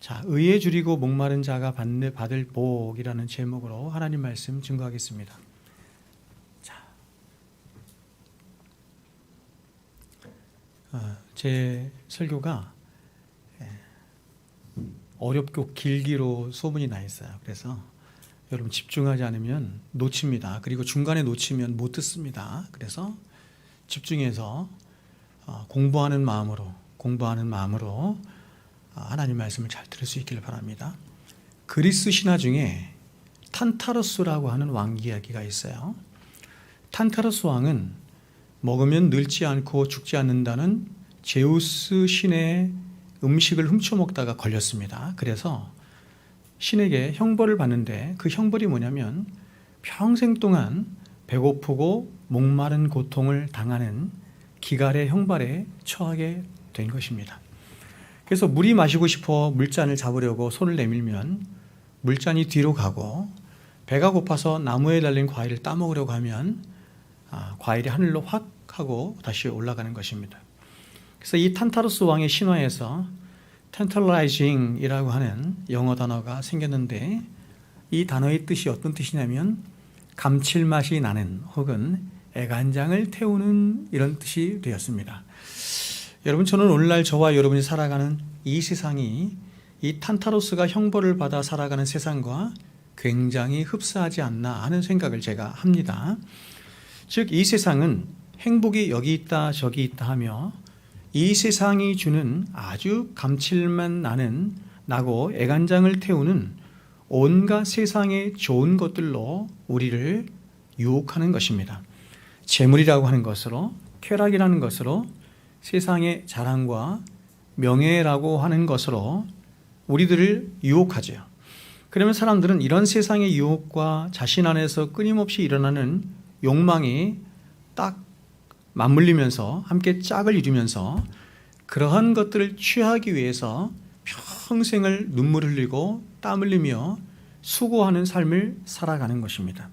자, 의에 줄이고 목마른 자가 받을 복이라는 제목으로 하나님 말씀 증거하겠습니다. 자, 제 설교가 어렵고 길기로 소문이 나 있어요. 그래서 여러분 집중하지 않으면 놓칩니다. 그리고 중간에 놓치면 못 듣습니다. 그래서 집중해서 공부하는 마음으로 하나님 말씀을 잘 들을 수 있기를 바랍니다. 그리스 신화 중에 탄타로스라고 하는 왕 이야기가 있어요. 탄타로스 왕은 먹으면 늙지 않고 죽지 않는다는 제우스 신의 음식을 훔쳐먹다가 걸렸습니다. 그래서 신에게 형벌을 받는데 그 형벌이 뭐냐면 평생 동안 배고프고 목마른 고통을 당하는 기갈의 형벌에 처하게 된 것입니다. 그래서 물이 마시고 싶어 물잔을 잡으려고 손을 내밀면 물잔이 뒤로 가고, 배가 고파서 나무에 달린 과일을 따먹으려고 하면 과일이 하늘로 확 하고 다시 올라가는 것입니다. 그래서 이 탄타로스 왕의 신화에서 tantalizing이라고 하는 영어 단어가 생겼는데, 이 단어의 뜻이 어떤 뜻이냐면 감칠맛이 나는 혹은 애간장을 태우는 이런 뜻이 되었습니다. 여러분, 저는 오늘날 저와 여러분이 살아가는 이 세상이 이 탄타로스가 형벌을 받아 살아가는 세상과 굉장히 흡사하지 않나 하는 생각을 제가 합니다. 즉, 이 세상은 행복이 여기 있다 저기 있다 하며 이 세상이 주는 아주 감칠맛 나고 애간장을 태우는 온갖 세상의 좋은 것들로 우리를 유혹하는 것입니다. 재물이라고 하는 것으로, 쾌락이라는 것으로, 세상의 자랑과 명예라고 하는 것으로 우리들을 유혹하죠. 그러면 사람들은 이런 세상의 유혹과 자신 안에서 끊임없이 일어나는 욕망이 딱 맞물리면서 함께 짝을 이루면서 그러한 것들을 취하기 위해서 평생을 눈물 흘리고 땀 흘리며 수고하는 삶을 살아가는 것입니다.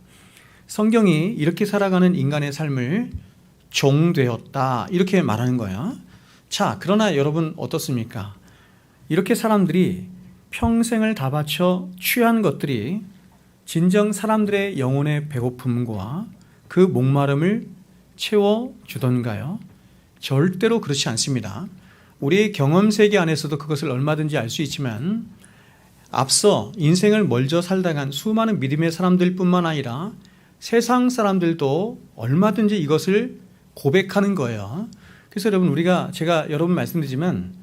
성경이 이렇게 살아가는 인간의 삶을 종되었다 이렇게 말하는 거예요. 자, 그러나 여러분 어떻습니까? 이렇게 사람들이 평생을 다 바쳐 취한 것들이 진정 사람들의 영혼의 배고픔과 그 목마름을 채워주던가요? 절대로 그렇지 않습니다. 우리의 경험 세계 안에서도 그것을 얼마든지 알 수 있지만, 앞서 인생을 멀저 살다 간 수많은 믿음의 사람들 뿐만 아니라 세상 사람들도 얼마든지 이것을 고백하는 거예요. 그래서 여러분, 제가 여러분 말씀드리지만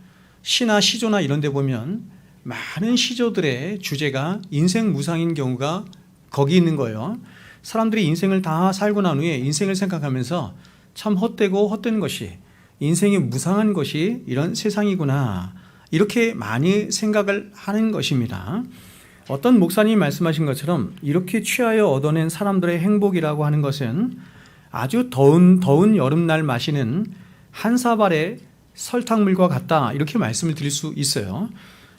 시나 시조나 이런 데 보면 많은 시조들의 주제가 인생 무상인 경우가 거기 있는 거예요. 사람들이 인생을 다 살고 난 후에 인생을 생각하면서 참 헛되고 헛된 것이, 인생이 무상한 것이 이런 세상이구나, 이렇게 많이 생각을 하는 것입니다. 어떤 목사님이 말씀하신 것처럼 이렇게 취하여 얻어낸 사람들의 행복이라고 하는 것은 아주 더운 여름날 마시는 한 사발의 설탕물과 같다, 이렇게 말씀을 드릴 수 있어요.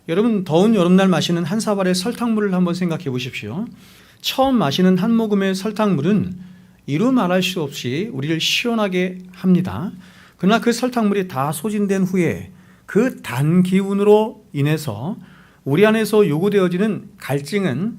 여러분, 더운 여름날 마시는 한 사발의 설탕물을 한번 생각해 보십시오. 처음 마시는 한 모금의 설탕물은 이루 말할 수 없이 우리를 시원하게 합니다. 그러나 그 설탕물이 다 소진된 후에 그 단 기운으로 인해서 우리 안에서 요구되어지는 갈증은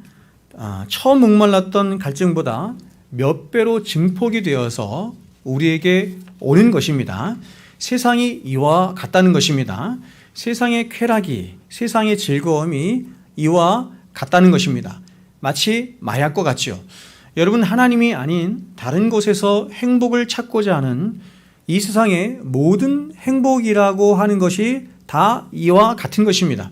처음 목말랐던 갈증보다 몇 배로 증폭이 되어서 우리에게 오는 것입니다. 세상이 이와 같다는 것입니다. 세상의 쾌락이, 세상의 즐거움이 이와 같다는 것입니다. 마치 마약과 같죠. 여러분, 하나님이 아닌 다른 곳에서 행복을 찾고자 하는 이 세상의 모든 행복이라고 하는 것이 다 이와 같은 것입니다.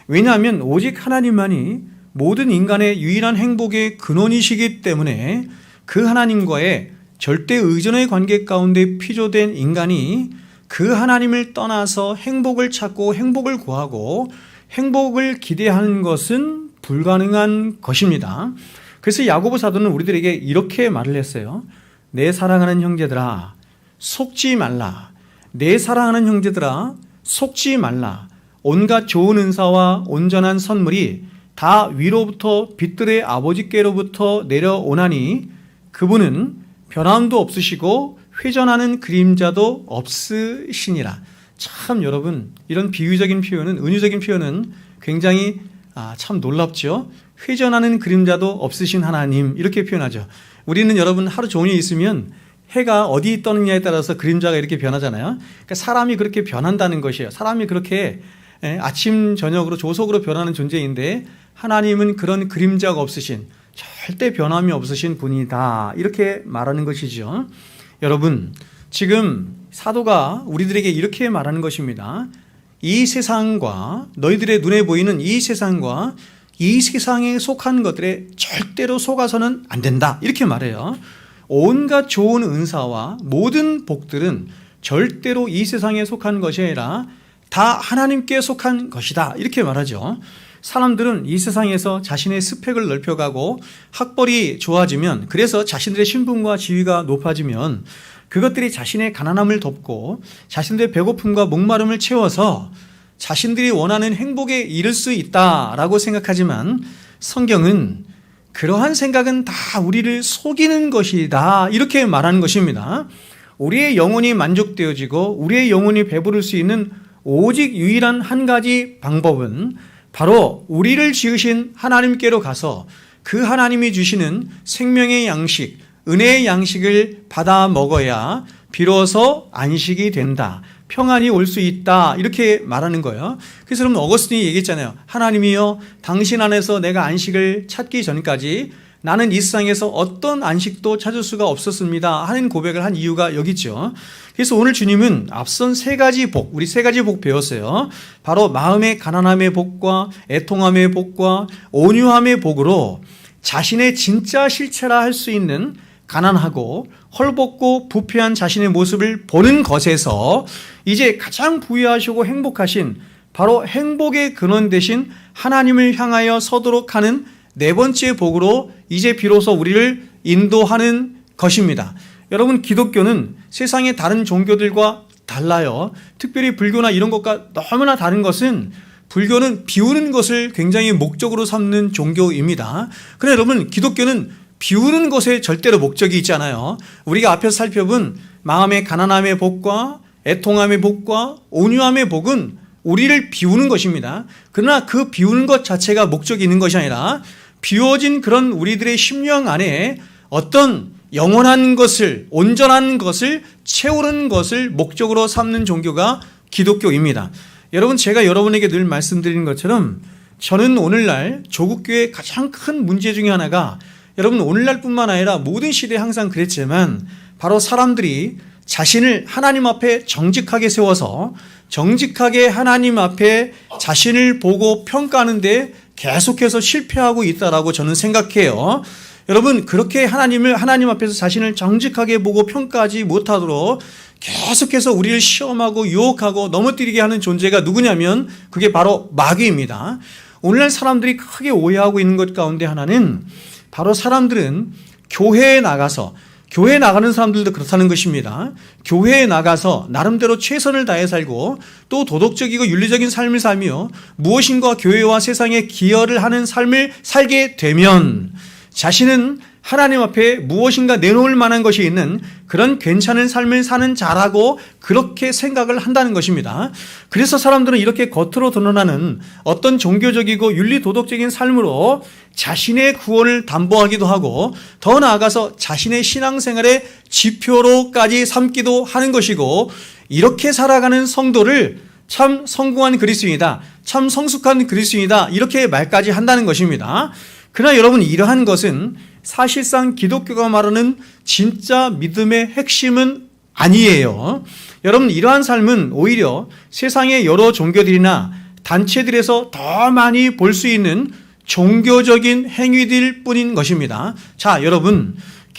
왜냐하면 오직 하나님만이 모든 인간의 유일한 행복의 근원이시기 때문에 그 하나님과의 절대 의존의 관계 가운데 피조된 인간이 그 하나님을 떠나서 행복을 찾고 행복을 구하고 행복을 기대하는 것은 불가능한 것입니다. 그래서 야고보 사도는 우리들에게 이렇게 말을 했어요. 내 사랑하는 형제들아, 속지 말라. 내 사랑하는 형제들아, 속지 말라. 온갖 좋은 은사와 온전한 선물이 다 위로부터 빛들의 아버지께로부터 내려오나니 그분은 변함도 없으시고 회전하는 그림자도 없으시니라. 참, 여러분, 이런 비유적인 표현은, 은유적인 표현은 굉장히 참 놀랍죠. 회전하는 그림자도 없으신 하나님, 이렇게 표현하죠. 우리는 여러분 하루 종일 있으면 해가 어디 떠느냐에 따라서 그림자가 이렇게 변하잖아요. 그러니까 사람이 그렇게 변한다는 것이에요. 사람이 그렇게 아침 저녁으로 조속으로 변하는 존재인데 하나님은 그런 그림자가 없으신, 절대 변함이 없으신 분이다, 이렇게 말하는 것이죠. 여러분, 지금 사도가 우리들에게 이렇게 말하는 것입니다. 이 세상과, 너희들의 눈에 보이는 이 세상과 이 세상에 속한 것들에 절대로 속아서는 안 된다, 이렇게 말해요. 온갖 좋은 은사와 모든 복들은 절대로 이 세상에 속한 것이 아니라 다 하나님께 속한 것이다, 이렇게 말하죠. 사람들은 이 세상에서 자신의 스펙을 넓혀가고 학벌이 좋아지면, 그래서 자신들의 신분과 지위가 높아지면 그것들이 자신의 가난함을 덮고 자신들의 배고픔과 목마름을 채워서 자신들이 원하는 행복에 이를 수 있다라고 생각하지만, 성경은 그러한 생각은 다 우리를 속이는 것이다, 이렇게 말하는 것입니다. 우리의 영혼이 만족되어지고 우리의 영혼이 배부를 수 있는 오직 유일한 한 가지 방법은 바로 우리를 지으신 하나님께로 가서 그 하나님이 주시는 생명의 양식, 은혜의 양식을 받아 먹어야 비로소 안식이 된다, 평안이 올 수 있다, 이렇게 말하는 거예요. 그래서 여러분, 어거스틴이 얘기했잖아요. 하나님이여, 당신 안에서 내가 안식을 찾기 전까지 나는 이 세상에서 어떤 안식도 찾을 수가 없었습니다 하는 고백을 한 이유가 여기 있죠. 그래서 오늘 주님은 앞선 세 가지 복, 우리 세 가지 복 배웠어요. 바로 마음의 가난함의 복과 애통함의 복과 온유함의 복으로 자신의 진짜 실체라 할 수 있는 가난하고 헐벗고 부패한 자신의 모습을 보는 것에서 이제 가장 부유하시고 행복하신, 바로 행복의 근원 되신 하나님을 향하여 서도록 하는 네 번째 복으로 이제 비로소 우리를 인도하는 것입니다. 여러분, 기독교는 세상의 다른 종교들과 달라요. 특별히 불교나 이런 것과 너무나 다른 것은, 불교는 비우는 것을 굉장히 목적으로 삼는 종교입니다. 그런데 여러분, 기독교는 비우는 것에 절대로 목적이 있지 않아요. 우리가 앞에서 살펴본 마음의 가난함의 복과 애통함의 복과 온유함의 복은 우리를 비우는 것입니다. 그러나 그 비우는 것 자체가 목적이 있는 것이 아니라 비워진 그런 우리들의 심령 안에 어떤 영원한 것을, 온전한 것을 채우는 것을 목적으로 삼는 종교가 기독교입니다. 여러분, 제가 여러분에게 늘 말씀드리는 것처럼 저는 오늘날 조국교회의 가장 큰 문제 중에 하나가, 여러분, 오늘날뿐만 아니라 모든 시대에 항상 그랬지만, 바로 사람들이 자신을 하나님 앞에 정직하게 세워서 정직하게 하나님 앞에 자신을 보고 평가하는데 계속해서 실패하고 있다라고 저는 생각해요. 여러분, 그렇게 하나님 앞에서 자신을 정직하게 보고 평가하지 못하도록 계속해서 우리를 시험하고 유혹하고 넘어뜨리게 하는 존재가 누구냐면 그게 바로 마귀입니다. 오늘날 사람들이 크게 오해하고 있는 것 가운데 하나는, 바로 사람들은 교회에 나가는 사람들도 그렇다는 것입니다. 교회에 나가서 나름대로 최선을 다해 살고 또 도덕적이고 윤리적인 삶을 살며 무엇인가 교회와 세상에 기여를 하는 삶을 살게 되면 자신은 하나님 앞에 무엇인가 내놓을 만한 것이 있는 그런 괜찮은 삶을 사는 자라고 그렇게 생각을 한다는 것입니다. 그래서 사람들은 이렇게 겉으로 드러나는 어떤 종교적이고 윤리 도덕적인 삶으로 자신의 구원을 담보하기도 하고, 더 나아가서 자신의 신앙생활의 지표로까지 삼기도 하는 것이고, 이렇게 살아가는 성도를 참 성공한 그리스도인이다, 참 성숙한 그리스도인이다, 이렇게 말까지 한다는 것입니다. 그러나 여러분, 이러한 것은 사실상 기독교가 말하는 진짜 믿음의 핵심은 아니에요. 여러분, 이러한 삶은 오히려 세상의 여러 종교들이나 단체들에서 더 많이 볼 수 있는 종교적인 행위들 뿐인 것입니다. 자, 여러분,